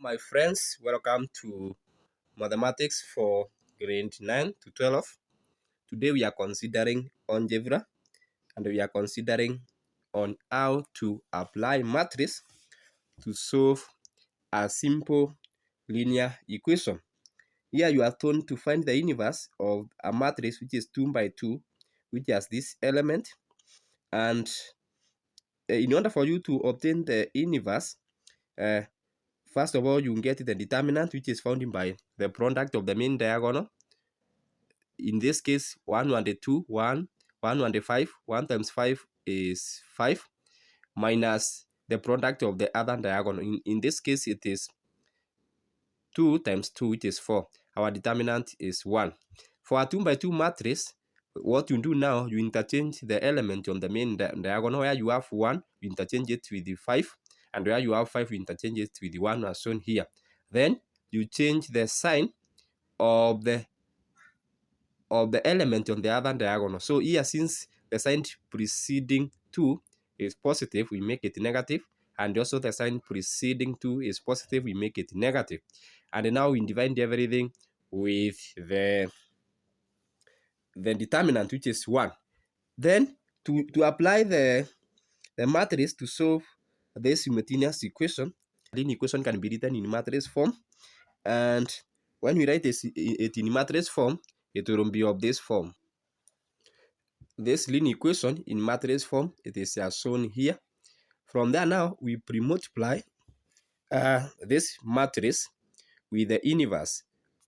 my friends, welcome to Mathematics for grade 9 to 12. Today we are considering algebra and we are considering on how to apply matrix to solve a simple linear equation. Here you are told to find the inverse of a matrix which is 2 by 2, which has this element, and in order for you to obtain the inverse, first of all, you get the determinant, which is found by the product of the main diagonal. In this case, 1 and 2, 1 and 5, 1 times 5 is 5, minus the product of the other diagonal. In this case, it is 2 times 2, which is 4. Our determinant is 1. For a 2 by 2 matrix, what you do now, you interchange the element on the main diagonal. Where you have 1, you interchange it with the 5, and where you have 5, you interchange it with the 1 as shown here. Then you change the sign of the element on the other diagonal. So here, since the sign preceding 2 is positive, we make it negative, and also the sign preceding 2 is positive, we make it negative. And now we divide everything with the determinant, which is 1. Then to apply the matrix to solve this simultaneous equation, linear equation can be written in matrix form, and when we write it in matrix form, it will be of this form. This linear equation in matrix form, it is as shown here. From there now, we pre-multiply this matrix with the inverse.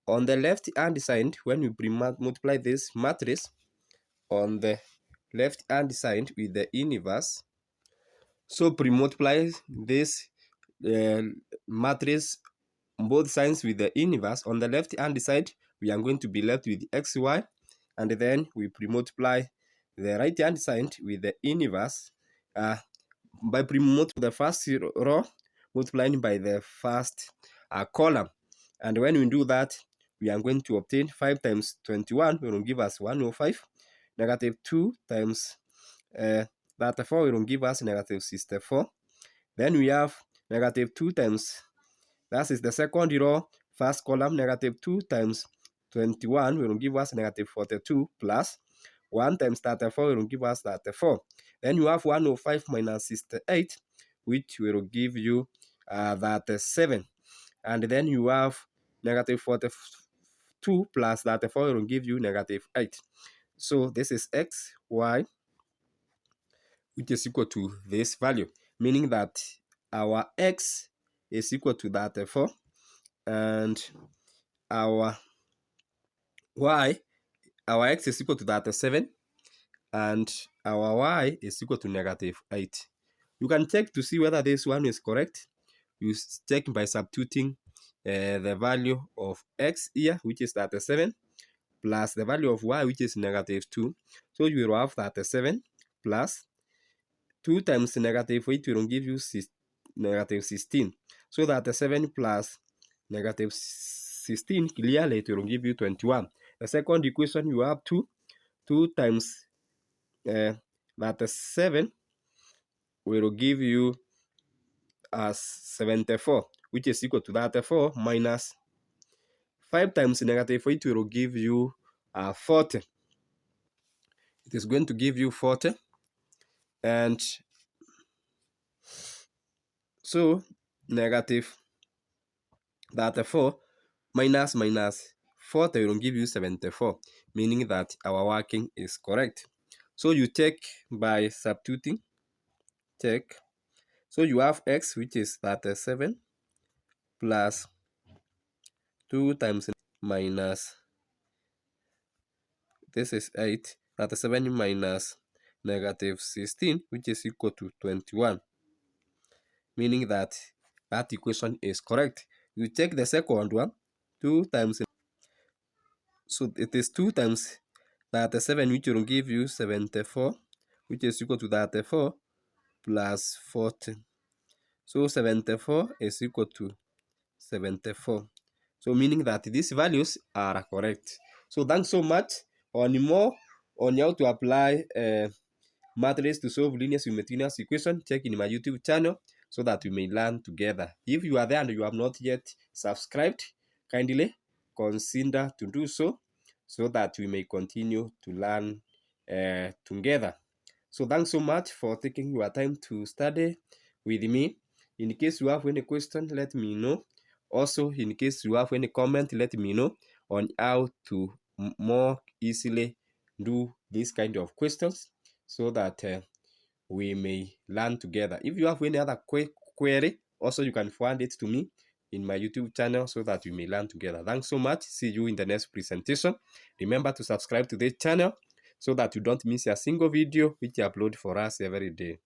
On the left hand side, when we pre-multiply this matrix on the left hand side with the inverse, so pre-multiply this matrix on both sides with the inverse. On the left hand side, we are going to be left with xy, and then we pre-multiply the right hand side with the inverse by pre-multiplying the first row multiplying by the first column. And when we do that, we are going to obtain 5 times 21 will give us 105. Negative 2 times 34 will give us negative 64. Then we have negative 2 times, that is the second row, first column. Negative 2 times 21 will give us negative 42, plus 1 times 34 will give us 34. Then you have 105 minus 68, which will give you 37. And then you have negative 42 plus 34 will give you negative 8. So this is x, y, which is equal to this value, meaning that our x is equal to 34, and our y, our x is equal to 37, and our y is equal to negative 8. You can check to see whether this one is correct. You check by substituting the value of x here, which is 37, plus the value of y, which is negative 2. So you will have 37 plus 2 times negative 8 will give you negative 16. So 37 plus negative 16, clearly it will give you 21. The second equation, you have 2 times 37 will give you as 74, which is equal to 34 minus 5 times negative 8 will give you 40. It is going to give you 40. And so negative 34 minus 40 will give you 74, meaning that our working is correct. So you check by substituting. Check. So you have x, which is 37, plus 2 times minus, this is 8, 37 minus negative 16, which is equal to 21, meaning that that equation is correct. You check the second one, 2 times, so it is 2 times 37, which will give you 74, which is equal to 34 plus 40. So 74 is equal to 74. So meaning that these values are correct. So thanks so much. On more on how to apply matrix to solve linear simultaneous equation, check in my YouTube channel. so that we may learn together. If you are there and you have not yet subscribed, kindly consider to do so that we may continue to learn together. So thanks so much for taking your time to study with me. In case you have any question, let me know. Also, in case you have any comment, let me know on how to more easily do this kind of questions so that we may learn together. If you have any other query, also you can forward it to me in my YouTube channel so that we may learn together. Thanks so much. See you in the next presentation. Remember to subscribe to this channel so that you don't miss a single video which I upload for us every day.